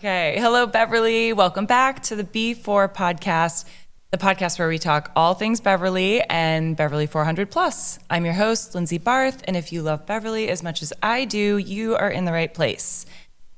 Okay. Hello, Beverly. Welcome back to the B4 podcast, the podcast where we talk all things Beverly and Beverly 400 plus. I'm your host, Lindsay Barth, and if you love Beverly as much as I do, you are in the right place.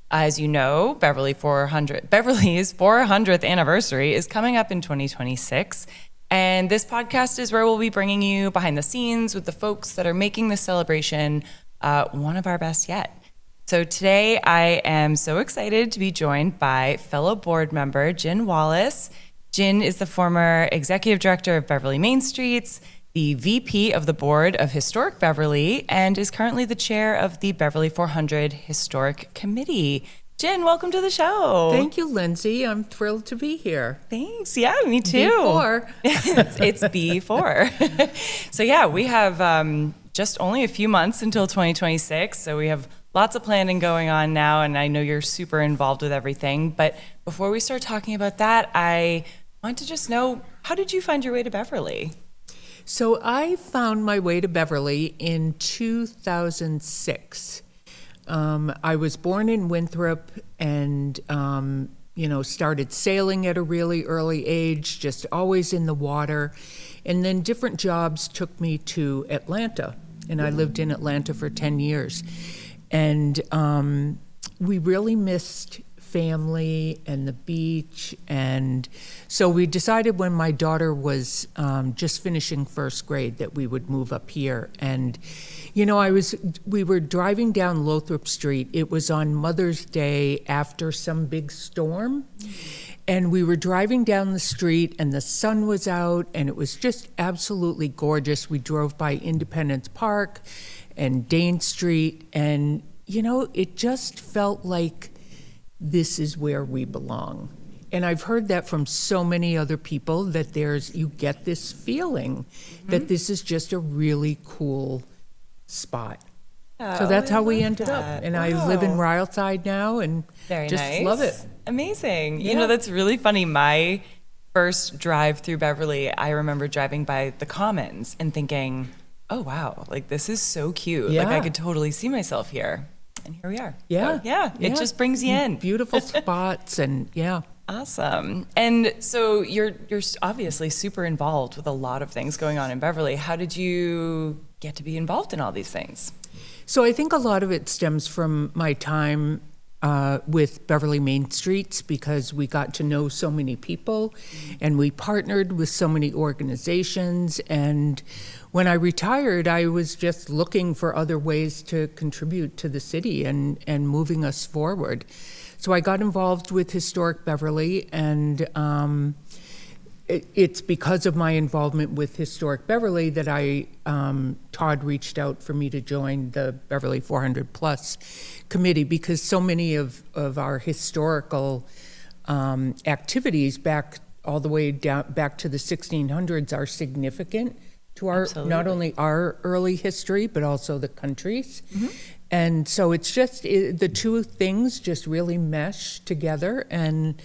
As you know, Beverly's 400th anniversary is coming up in 2026, and this podcast is where we'll be bringing you behind the scenes with the folks that are making this celebration one of our best yet. So today I am so excited to be joined by fellow board member Gin Wallace. Gin is the former executive director of Beverly Main Streets, the VP of the board of Historic Beverly, and is currently the chair of the Beverly 400 Historic Committee. Gin, welcome to the show. Thank you, Lindsay. I'm thrilled to be here. Thanks. Yeah, me too. B4. It's B4. So yeah, we have just only a few months until 2026. So we have lots of planning going on now, and I know you're super involved with everything. But before we start talking about that, I want to just know, how did you find your way to Beverly? So I found my way to Beverly in 2006. I was born in Winthrop and, started sailing at a really early age, just always in the water. And then different jobs took me to Atlanta, and I lived in Atlanta for 10 years. And we really missed family and the beach. And so we decided when my daughter was just finishing first grade that we would move up here. And, we were driving down Lothrop Street. It was on Mother's Day after some big storm. And we were driving down the street and the sun was out and it was just absolutely gorgeous. We drove by Independence Park and Dane Street, and it just felt like this is where we belong. And I've heard that from so many other people, that you get this feeling that this is just a really cool spot. So that's how we ended up. And wow. I live in Ryleside now and Very just nice. love it. Amazing. Yeah. That's really funny. My first drive through Beverly, I remember driving by the Commons and thinking, oh, wow, this is so cute. Yeah. I could totally see myself here. And here we are. Yeah. So, it just brings you in. Beautiful spots and yeah. Awesome. And so you're obviously super involved with a lot of things going on in Beverly. How did you get to be involved in all these things? So I think a lot of it stems from my time with Beverly Main Streets, because we got to know so many people and we partnered with so many organizations. And when I retired, I was just looking for other ways to contribute to the city and moving us forward. So I got involved with Historic Beverly, and it's because of my involvement with Historic Beverly that Todd reached out for me to join the Beverly 400 Plus committee, because so many of our historical activities back all the way down back to the 1600s are significant to our Absolutely. Not only our early history, but also the country's. Mm-hmm. And so it's just the two things just really mesh together. And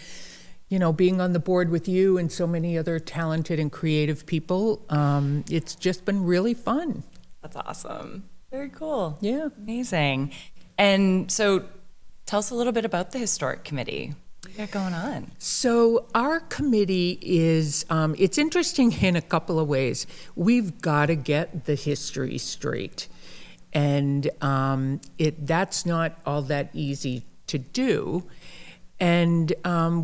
being on the board with you and so many other talented and creative people, it's just been really fun. That's awesome. Very cool. Yeah. Amazing. And so tell us a little bit about the Historic Committee. What do you got going on? So our committee is, it's interesting in a couple of ways. We've got to get the history straight. And that's not all that easy to do. And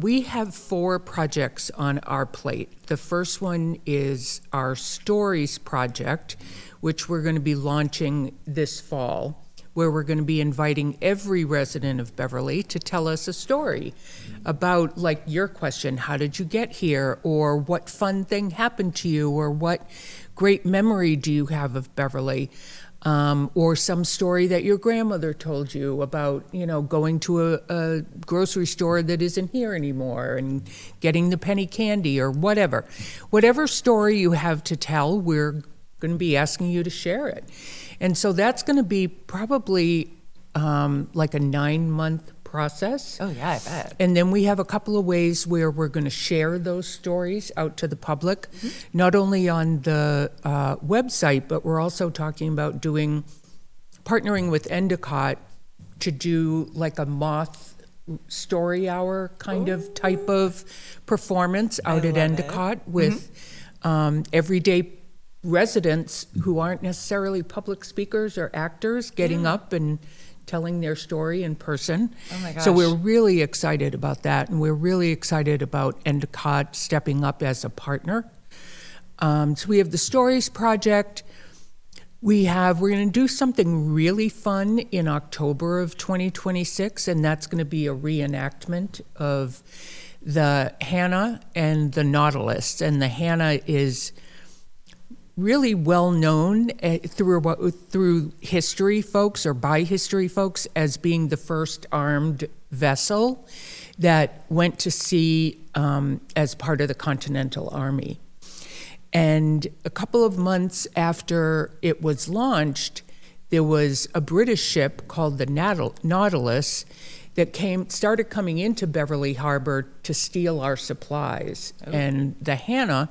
we have 4 projects on our plate. The first one is our Stories project, which we're going to be launching this fall, where we're going to be inviting every resident of Beverly to tell us a story about, like your question, how did you get here? Or what fun thing happened to you? Or what great memory do you have of Beverly? Or some story that your grandmother told you about, going to a grocery store that isn't here anymore and getting the penny candy or whatever. Whatever story you have to tell, we're going to be asking you to share it. And so that's going to be probably like a 9-month process. Oh, yeah, I bet. And then we have a couple of ways where we're going to share those stories out to the public, not only on the website, but we're also talking about partnering with Endicott to do like a moth story hour kind of type of performance out at Endicott with everyday residents who aren't necessarily public speakers or actors getting up and telling their story in person. Oh my gosh. So we're really excited about that, and we're really excited about Endicott stepping up as a partner. So we have the Stories Project. We're going to do something really fun in October of 2026, and that's going to be a reenactment of the Hannah and the Nautilus. And the Hannah is really well known through history folks or by history folks as being the first armed vessel that went to sea as part of the Continental Army. And a couple of months after it was launched, there was a British ship called the Nautilus that started coming into Beverly Harbor to steal our supplies. Oh. And the Hannah,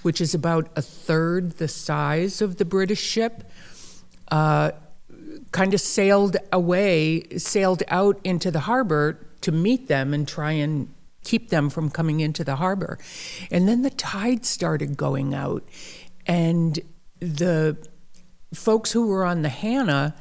which is about a third the size of the British ship, kind of sailed out into the harbor to meet them and try and keep them from coming into the harbor. And then the tide started going out, and the folks who were on the Hannah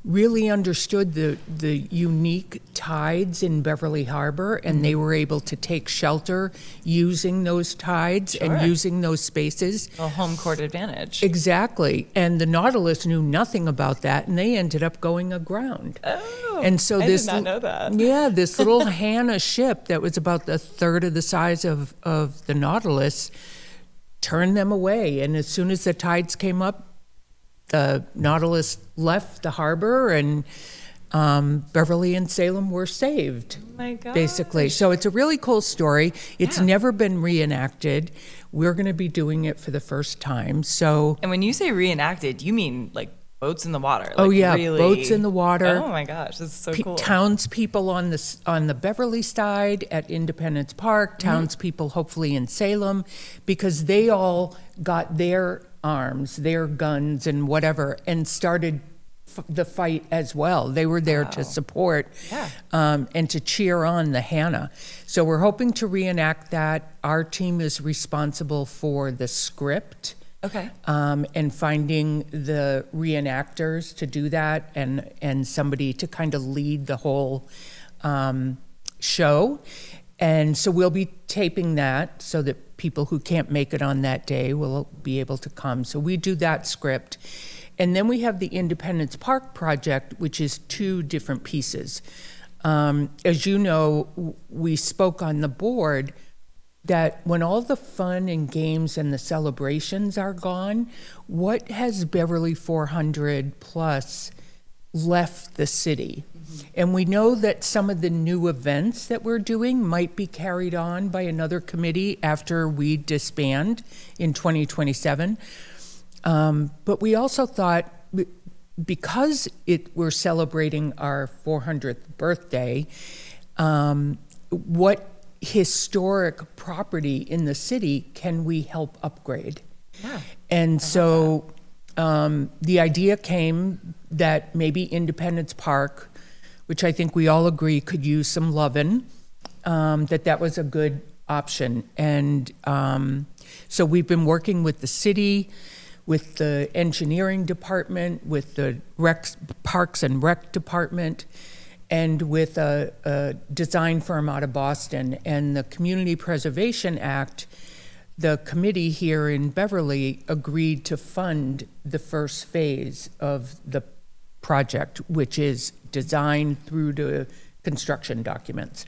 really understood the unique tides in Beverly Harbor, and they were able to take shelter using those tides and using those spaces. A home court advantage. Exactly. And the Nautilus knew nothing about that, and they ended up going aground. Oh, and so I did not know that. Yeah, this little Hannah ship that was about a third of the size of the Nautilus turned them away. And as soon as the tides came up, the Nautilus left the harbor, and Beverly and Salem were saved. Oh my God. Basically. So it's a really cool story. It's never been reenacted. We're going to be doing it for the first time. So. And when you say reenacted, you mean like boats in the water? Like really... boats in the water. Oh my gosh, this is so cool. Townspeople on the Beverly side at Independence Park, townspeople hopefully in Salem, because they all got their arms, their guns and whatever, and started the fight as well. They were there to support and to cheer on the Hannah. So we're hoping to reenact that. Our team is responsible for the script. Okay. And finding the reenactors to do that, and somebody to kind of lead the whole show. And so we'll be taping that so that people who can't make it on that day will be able to come. So we do that script. And then we have the Independence Park project, which is two different pieces. As you know, we spoke on the board that when all the fun and games and the celebrations are gone, what has Beverly 400 Plus left the city? And we know that some of the new events that we're doing might be carried on by another committee after we disband in 2027. But we also thought, because we're celebrating our 400th birthday, what historic property in the city can we help upgrade? Yeah. And so the idea came that maybe Independence Park, which I think we all agree could use some lovin', that was a good option. And so we've been working with the city, with the engineering department, with the Parks and Rec department, and with a design firm out of Boston. And the Community Preservation Act, the committee here in Beverly agreed to fund the first phase of the project, which is design through to construction documents.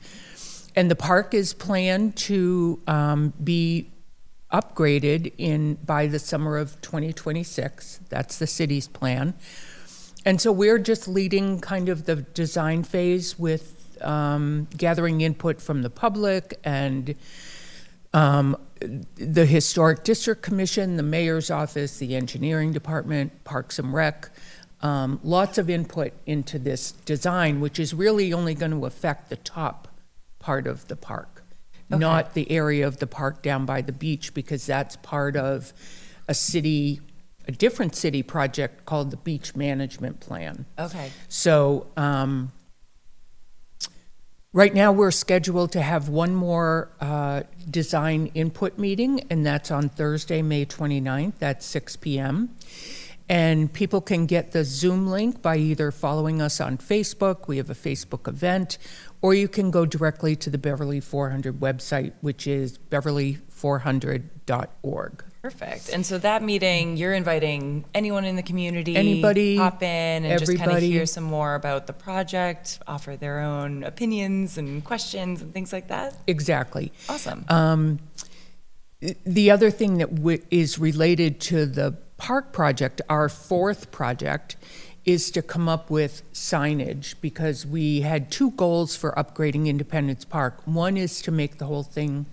And the park is planned to be upgraded by the summer of 2026. That's the city's plan. And so we're just leading kind of the design phase with gathering input from the public and the Historic District Commission, the mayor's office, the engineering department, Parks and Rec, lots of input into this design, which is really only going to affect the top part of the park, not the area of the park down by the beach, because that's part of a different city project called the Beach Management Plan. Okay. So Right now, we're scheduled to have one more design input meeting, and that's on Thursday, May 29th at 6 p.m. And people can get the Zoom link by either following us on Facebook, we have a Facebook event, or you can go directly to the Beverly 400 website, which is beverly400.org. Perfect. And so that meeting, you're inviting anyone in the community, Anybody, hop in and just kind of everybody. hear some more about the project, offer their own opinions and questions and things like that. Exactly. Awesome. The other thing that is related to the park project, our fourth project, is to come up with signage, because we had two goals for upgrading Independence Park. One is to make the whole thing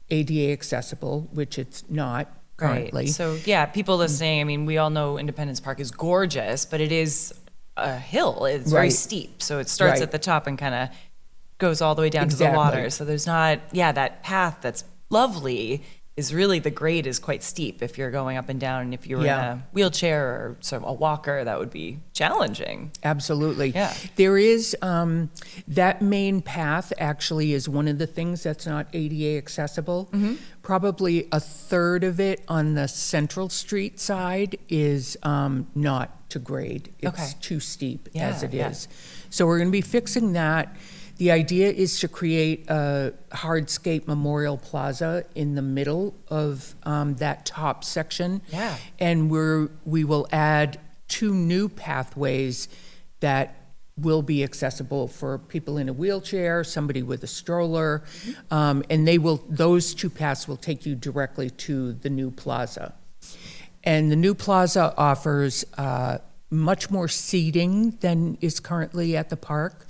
ADA accessible, which it's not currently. Right. So yeah, people listening, I mean, we all know Independence Park is gorgeous, but it is a hill. It's very Right. steep. So it starts Right. at the top and kind of goes all the way down to the Exactly. water. So there's not, that path that's lovely is really, the grade is quite steep if you're going up and down. And if you were in a wheelchair or sort of a walker, that would be challenging. Absolutely. Yeah. There is, that main path actually is one of the things that's not ADA accessible. Mm-hmm. Probably a third of it on the Central Street side is not to grade. It's Okay. too steep Yeah, as it yeah. is. So we're going to be fixing that. The idea is to create a hardscape memorial plaza in the middle of that top section. Yeah. And we will add two new pathways that will be accessible for people in a wheelchair, somebody with a stroller, and those two paths will take you directly to the new plaza. And the new plaza offers much more seating than is currently at the park.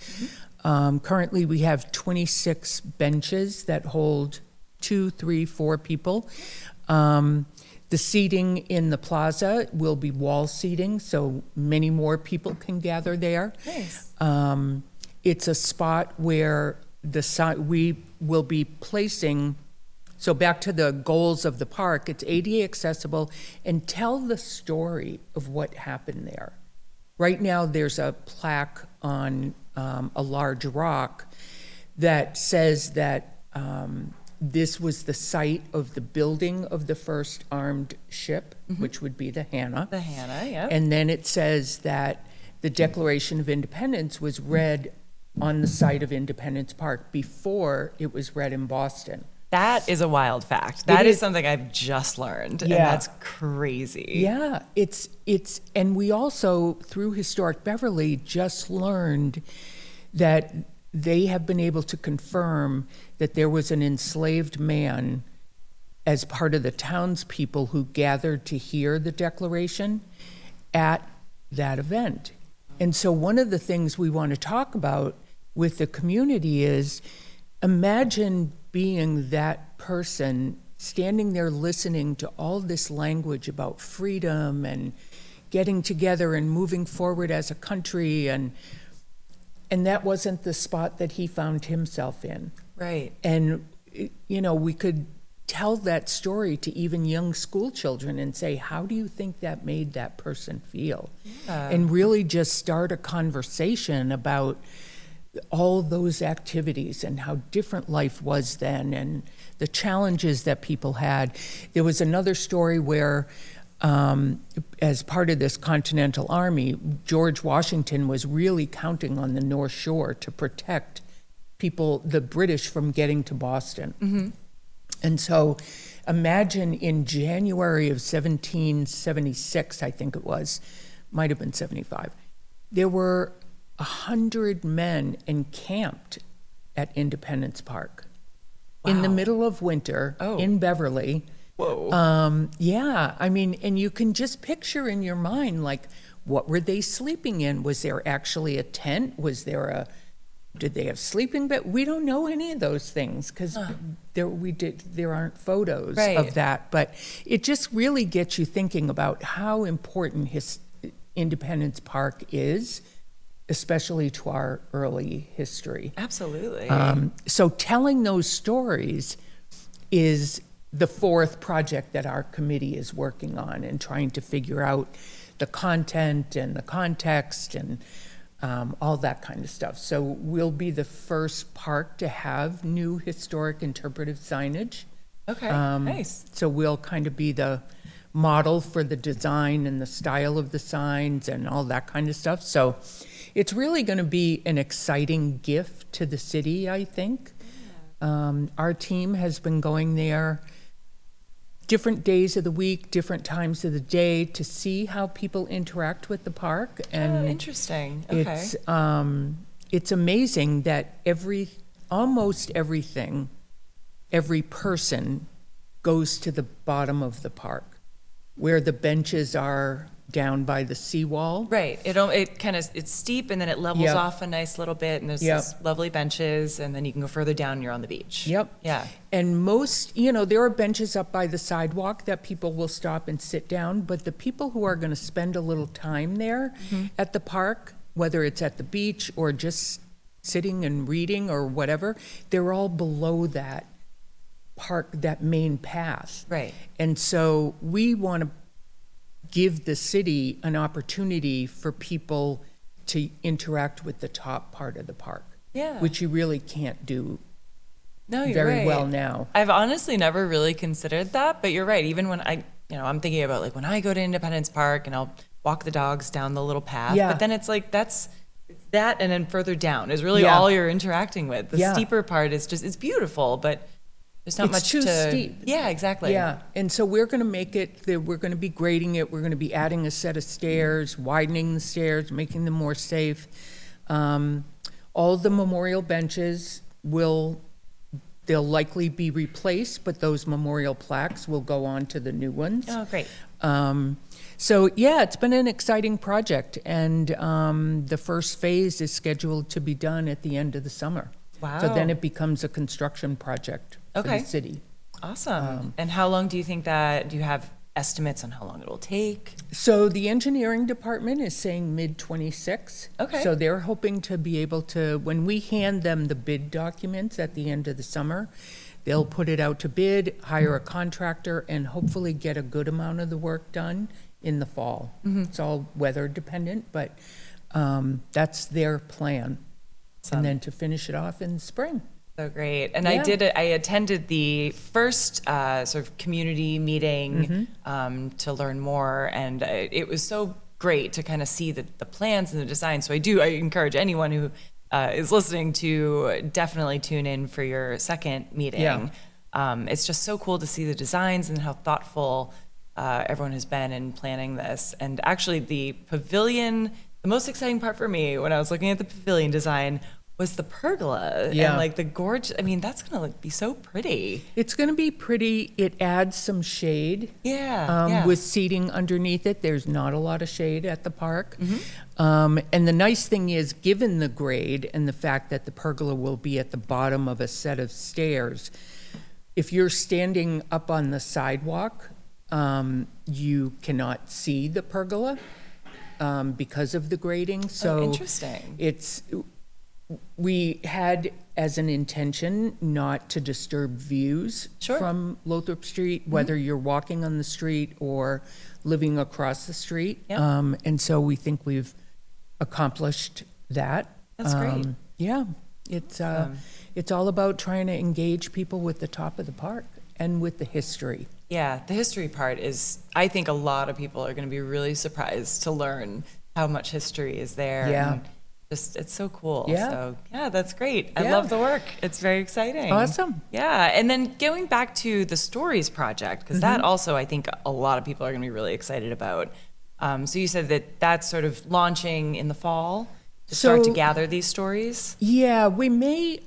Currently, we have 26 benches that hold 2, 3, 4 people. The seating in the plaza will be wall seating, so many more people can gather there. Nice. It's a spot where we will be placing, so back to the goals of the park, it's ADA accessible and tell the story of what happened there. Right now, there's a plaque on a large rock that says that this was the site of the building of the first armed ship, which would be the Hannah. The Hannah, yeah. And then it says that the Declaration of Independence was read on the site of Independence Park before it was read in Boston. That is a wild fact. That is something I've just learned, and that's crazy. Yeah, and we also, through Historic Beverly, just learned that they have been able to confirm that there was an enslaved man as part of the townspeople who gathered to hear the Declaration at that event. And so one of the things we want to talk about with the community is, imagine being that person standing there listening to all this language about freedom and getting together and moving forward as a country, and that wasn't the spot that he found himself in. Right. And we could tell that story to even young school children and say, how do you think that made that person feel? Yeah. And really just start a conversation about all those activities and how different life was then and the challenges that people had. There was another story where, as part of this Continental Army, George Washington was really counting on the North Shore to protect the British, from getting to Boston. Mm-hmm. And so imagine in January of 1776, I think it was, might have been 75, there were 100 men encamped at Independence Park in the middle of winter in Beverly. Whoa. Yeah, I mean, and you can just picture in your mind, like, what were they sleeping in? Was there actually a tent? Did they have sleeping bed? We don't know any of those things because there aren't photos of that. But it just really gets you thinking about how important Independence Park is, especially to our early history. Absolutely. So telling those stories is the fourth project that our committee is working on, and trying to figure out the content and the context and all that kind of stuff. So we'll be the first park to have new historic interpretive signage. Okay, nice. So we'll kind of be the model for the design and the style of the signs and all that kind of stuff. So it's really going to be an exciting gift to the city, I think. Our team has been going there different days of the week, different times of the day to see how people interact with the park. And interesting. Okay. It's amazing that almost everything, every person goes to the bottom of the park where the benches are down by the seawall. Right. It's steep and then it levels Yep. off a nice little bit and there's Yep. these lovely benches and then you can go further down and you're on the beach. Yep. Yeah. And most, there are benches up by the sidewalk that people will stop and sit down, but the people who are going to spend a little time there at the park, whether it's at the beach or just sitting and reading or whatever, they're all below that park, that main path. Right. And so we want to give the city an opportunity for people to interact with the top part of the park. Yeah. Which you really can't do No, you're very right. well now. I've honestly never really considered that, but you're right. Even when I'm thinking about like when I go to Independence Park and I'll walk the dogs down the little path, Yeah. but then it's like it's that and then further down is really Yeah. all you're interacting with. The Yeah. steeper part is just, it's beautiful, but there's not It's much too to. steep. Yeah, exactly. Yeah, and so we're going to make it, we're going to be grading it, we're going to be adding a set of stairs, widening the stairs, making them more safe. All the memorial benches they'll likely be replaced, but those memorial plaques will go on to the new ones. Oh, great. So yeah, it's been an exciting project, and the first phase is scheduled to be done at the end of the summer. Wow. So then it becomes a construction project for Okay. the city. Awesome. And how long do you have estimates on how long it'll take? So the engineering department is saying mid-26. Okay. So they're hoping to be able to, when we hand them the bid documents at the end of the summer, they'll put it out to bid, hire a contractor, and hopefully get a good amount of the work done in the fall. It's all weather dependent, but that's their plan. And then to finish it off in spring. So great. And Yeah. I attended the first sort of community meeting to learn more. And it was so great to kind of see the plans and the design. So I encourage anyone who is listening to definitely tune in for your second meeting. Yeah. It's just so cool to see the designs and how thoughtful everyone has been in planning this. And actually the pavilion, the most exciting part for me when I was looking at the pavilion design was the pergola Yeah. and like the gorge. I mean, that's gonna be so pretty. It's going to be pretty. It adds some shade. Yeah, With seating underneath it. There's not a lot of shade at the park. And the nice thing is, given the grade and the fact that the pergola will be at the bottom of a set of stairs, if you're standing up on the sidewalk, you cannot see the pergola because of the grading. So interesting. We had as an intention not to disturb views Sure. from Lothrop Street, whether you're walking on the street or living across the street. Yeah. And so we think we've accomplished that. That's great. Yeah, it's all about trying to engage people with the top of the park and with the history. Yeah, the history part is, I think a lot of people are going to be really surprised to learn how much history is there. Yeah. And it's so cool. Yeah. So yeah, that's great. I Yeah. love the work. It's very exciting. Awesome. Yeah. And then going back to the Stories project, because that also, I think a lot of people are going to be really excited about. So you said that that's sort of launching in the fall to start to So- gather these stories. Yeah, we may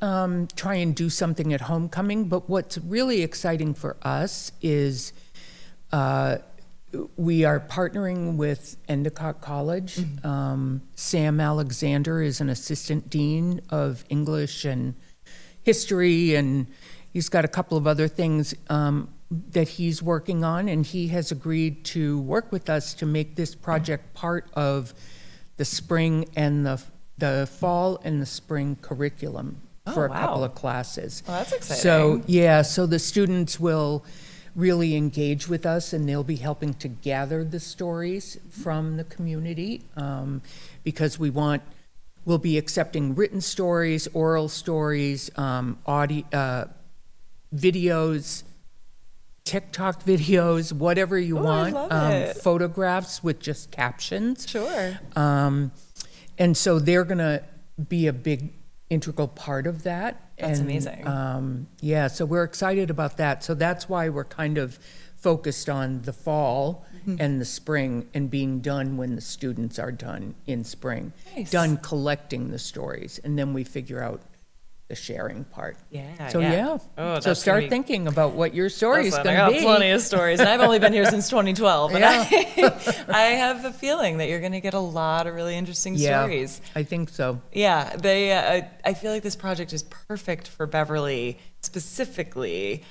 try and do something at homecoming, but what's really exciting for us is we are partnering with Endicott College. Sam Alexander is an assistant dean of English and history, and he's got a couple of other things that he's working on, and he has agreed to work with us to make this project part of the spring and the fall and the spring curriculum for a couple wow. of classes. Well, that's exciting. So, yeah, so the students will really engage with us, and they'll be helping to gather the stories from the community, because we want We'll be accepting written stories, oral stories, audio, videos, TikTok videos, whatever you want. I love it. Photographs with just captions. Sure. And so they're going to be a big integral part of that. That's and, amazing. Yeah, so we're excited about that. So that's why we're kind of focused on the fall and the spring and being done when the students are done in spring. Nice. Done collecting the stories, and then we figure out the sharing part. Yeah. So yeah. Oh, So that's start gonna be- thinking about what your story is Listen, going I to got be. plenty of stories, and I've only been here since 2012. And Yeah. I have a feeling that you're going to get a lot of really interesting Yeah, stories. I think so. Yeah, I feel like this project is perfect for Beverly specifically.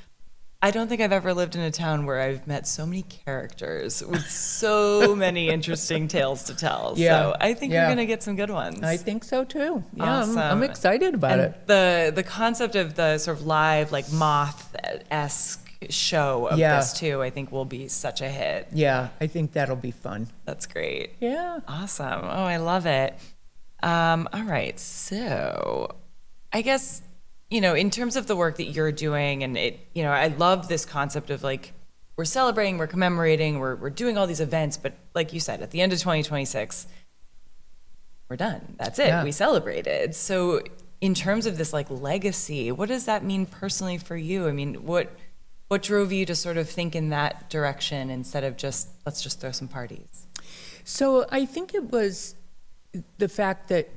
I don't think I've ever lived in a town where I've met so many characters with so many interesting tales to tell. Yeah, So I think you're yeah. going to get some good ones. I think so too. Yeah, Awesome. I'm excited about and it. the concept of the sort of live, like moth-esque show of Yeah. this too, I think will be such a hit. Yeah, I think that'll be fun. That's great. Yeah. Awesome. Oh, I love it. All right. So I guess, in terms of the work that you're doing, and I love this concept of like, we're celebrating, we're commemorating, we're doing all these events, but like you said, at the end of 2026, we're done. That's it. Yeah. We celebrated. So in terms of this like legacy, what does that mean personally for you? I mean, what drove you to sort of think in that direction instead of just, let's just throw some parties? So I think it was the fact that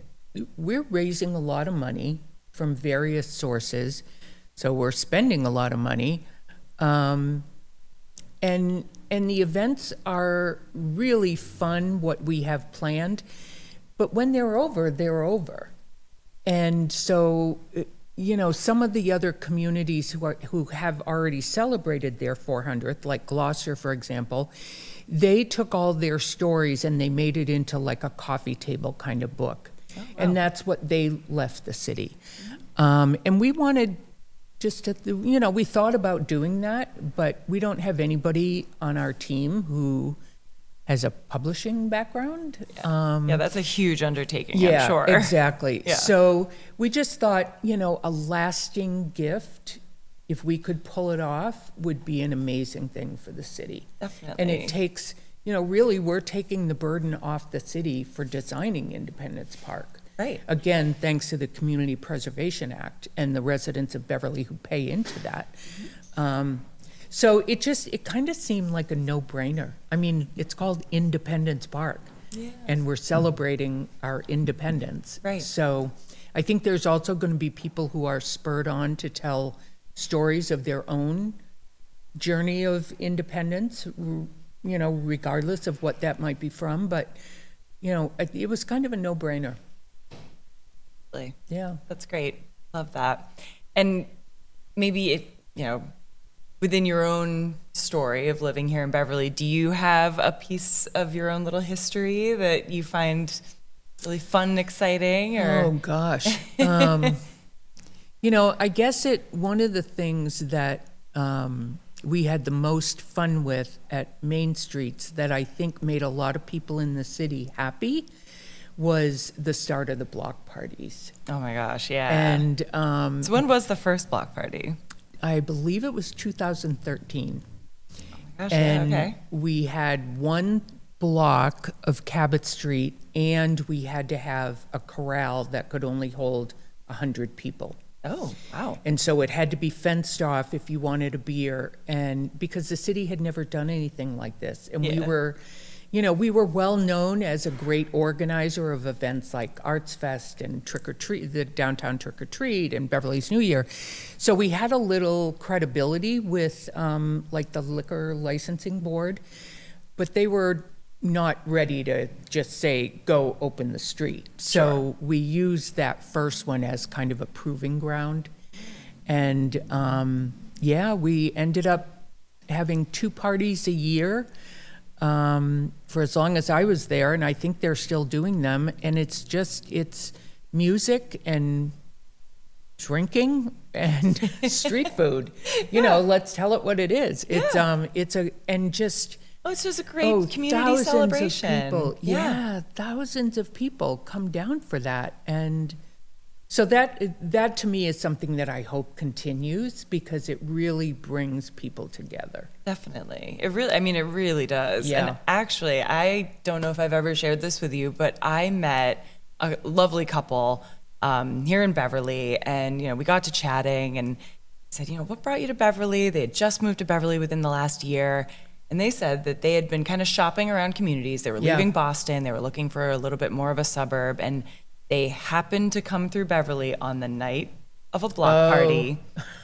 we're raising a lot of money from various sources, so we're spending a lot of money, and the events are really fun, what we have planned, but when they're over, they're over. And so, some of the other communities who have already celebrated their 400th, like Gloucester, for example, they took all their stories and they made it into like a coffee table kind of book. Oh, wow. And that's what they left the city. And we wanted just to, we thought about doing that, but we don't have anybody on our team who has a publishing background. Yeah, that's a huge undertaking, Yeah, I'm sure. exactly. Yeah. So we just thought, a lasting gift, if we could pull it off, would be an amazing thing for the city. Definitely. And it takes, really, we're taking the burden off the city for designing Independence Park. Right. Again, thanks to the Community Preservation Act and the residents of Beverly who pay into that. So it kind of seemed like a no-brainer. I mean, it's called Independence Park. Yeah. And we're celebrating our independence. Right. So I think there's also going to be people who are spurred on to tell stories of their own journey of independence, regardless of what that might be from. But, it was kind of a no-brainer. Really. Yeah. That's great. Love that. And maybe if, within your own story of living here in Beverly, do you have a piece of your own little history that you find really fun and exciting? Or? Oh, gosh. I guess one of the things that we had the most fun with at Main Streets that I think made a lot of people in the city happy was the start of the block parties. Oh my gosh, yeah. And so when was the first block party? I believe it was 2013. Gosh, And yeah, okay. we had one block of Cabot Street, and we had to have a corral that could only hold 100 people. Oh, wow. And so it had to be fenced off if you wanted a beer, and because the city had never done anything like this. And we Yeah. were well known as a great organizer of events like Arts Fest and Trick or Treat, the downtown Trick or Treat and Beverly's New Year. So we had a little credibility with like the liquor licensing board, but they were not ready to just say, go open the street. So we used that first one as kind of a proving ground. And we ended up having 2 parties a year for as long as I was there, and I think they're still doing them. And it's music and drinking and street food. Let's tell it what it is. Yeah. And just Oh, it's just a great community celebration. Of people. Yeah, thousands of people come down for that. And so that to me is something that I hope continues because it really brings people together. Definitely. It really does. Yeah. And actually, I don't know if I've ever shared this with you, but I met a lovely couple here in Beverly, and, we got to chatting and said, what brought you to Beverly? They had just moved to Beverly within the last year. And they said that they had been kind of shopping around communities. They were leaving Boston. They were looking for a little bit more of a suburb. And they happened to come through Beverly on the night of a block party,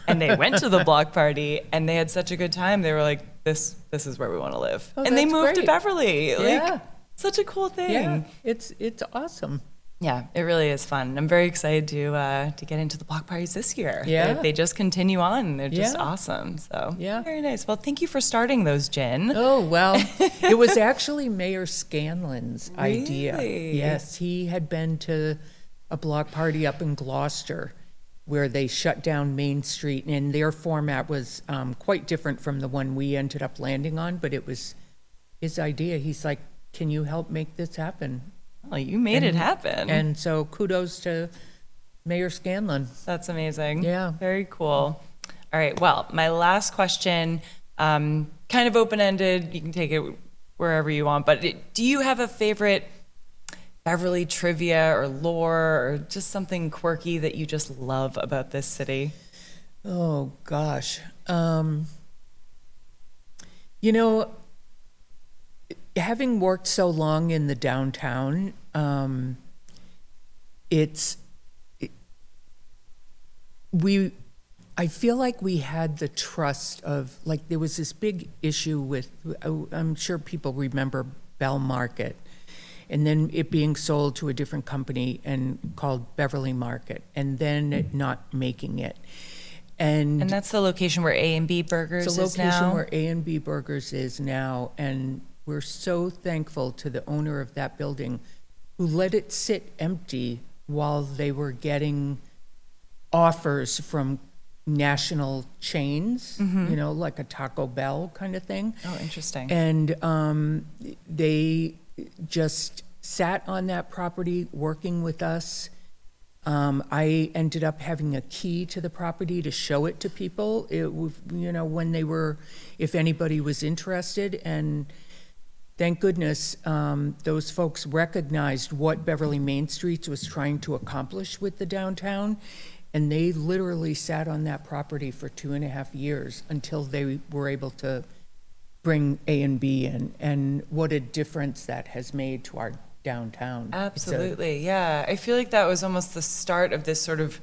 and they went to the block party, and they had such a good time. They were like, "This is where we want to live," and they moved to Beverly. Like, such a cool thing. Yeah, it's awesome. Yeah, it really is fun. I'm very excited to get into the block parties this year. Yeah, they just continue on. They're just awesome. So very nice. Well, thank you for starting those, Gin. Oh well, it was actually Mayor Scanlon's idea. Yes, he had been to a block party up in Gloucester, where they shut down Main Street, and their format was quite different from the one we ended up landing on. But it was his idea. He's like, "Can you help make this happen?" Well, you made it happen. And so kudos to Mayor Scanlon. That's amazing. Yeah. Very cool. All right. Well, my last question, kind of open-ended. You can take it wherever you want. But do you have a favorite Beverly trivia or lore or just something quirky that you just love about this city? Oh, gosh. Having worked so long in the downtown, I feel like we had the trust of, like, there was this big issue with, I'm sure people remember Bell Market, and then it being sold to a different company and called Beverly Market, and then it not making it. And that's the location where A&B Burgers is now? It's the location where A&B Burgers is now, and we're so thankful to the owner of that building who let it sit empty while they were getting offers from national chains, like a Taco Bell kind of thing. Oh, interesting. And they just sat on that property working with us. I ended up having a key to the property to show it to people, when they were, if anybody was interested. And thank goodness those folks recognized what Beverly Main Streets was trying to accomplish with the downtown. And they literally sat on that property for 2.5 years until they were able to bring A&B in. And what a difference that has made to our downtown. Absolutely, yeah. I feel like that was almost the start of this sort of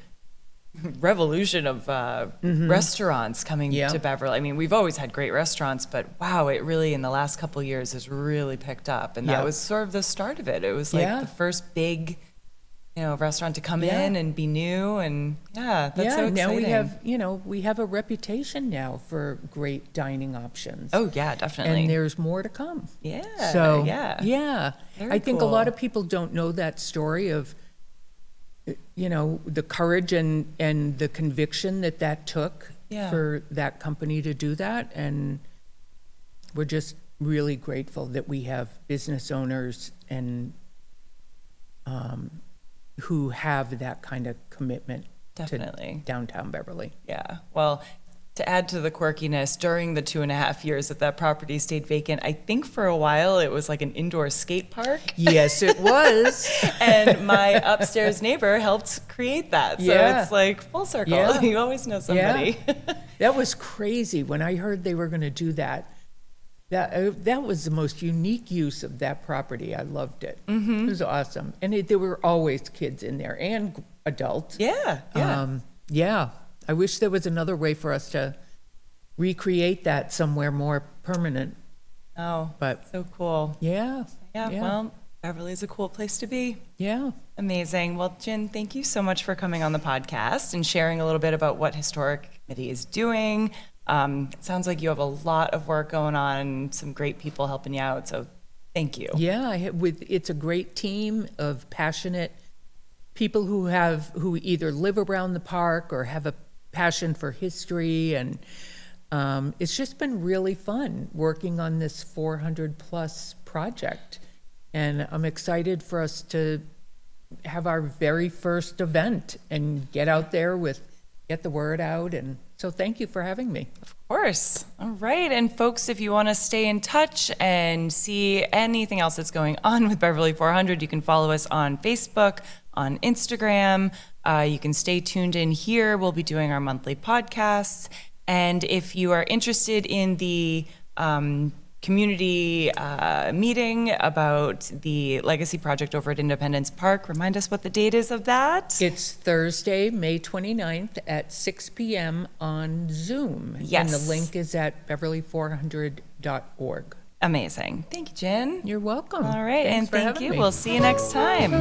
revolution of restaurants coming to Beverly. I mean, we've always had great restaurants, but wow, it really in the last couple of years has really picked up. And that was sort of the start of it. It was like the first big, restaurant to come in and be new. And that's so exciting. Now we have a reputation now for great dining options. Oh yeah, definitely. And there's more to come. Yeah. So Very I think cool. a lot of people don't know that story of the courage and the conviction that took for that company to do that. And we're just really grateful that we have business owners and who have that kind of commitment to downtown Beverly. Yeah. Well, to add to the quirkiness, during the 2.5 years that property stayed vacant, I think for a while it was like an indoor skate park. Yes, it was. And my upstairs neighbor helped create that. So it's like full circle. Yeah. You always know somebody. Yeah. That was crazy when I heard they were going to do that. That was the most unique use of that property. I loved it. Mm-hmm. It was awesome. And there were always kids in there and adults. Yeah. I wish there was another way for us to recreate that somewhere more permanent. Oh, but so cool. Yeah. Well, Beverly's a cool place to be. Yeah. Amazing. Well, Gin, thank you so much for coming on the podcast and sharing a little bit about what Historic Committee is doing. It sounds like you have a lot of work going on, some great people helping you out. So thank you. Yeah, it's a great team of passionate people who either live around the park or have a passion for history, and It's just been really fun working on this 400 plus project. And I'm excited for us to have our very first event and get out there get the word out. And so thank you for having me. Of course. All right. And folks, if you want to stay in touch and see anything else that's going on with Beverly 400, you can follow us on Facebook, on Instagram. You can stay tuned in here. We'll be doing our monthly podcasts. And if you are interested in the community meeting about the Legacy Project over at Independence Park, remind us what the date is of that. It's Thursday, May 29th at 6 p.m. on Zoom. Yes. And the link is at beverly400.org. Amazing. Thank you, Jen. You're welcome. All right. Thanks and for thank having you. me. We'll see you next time.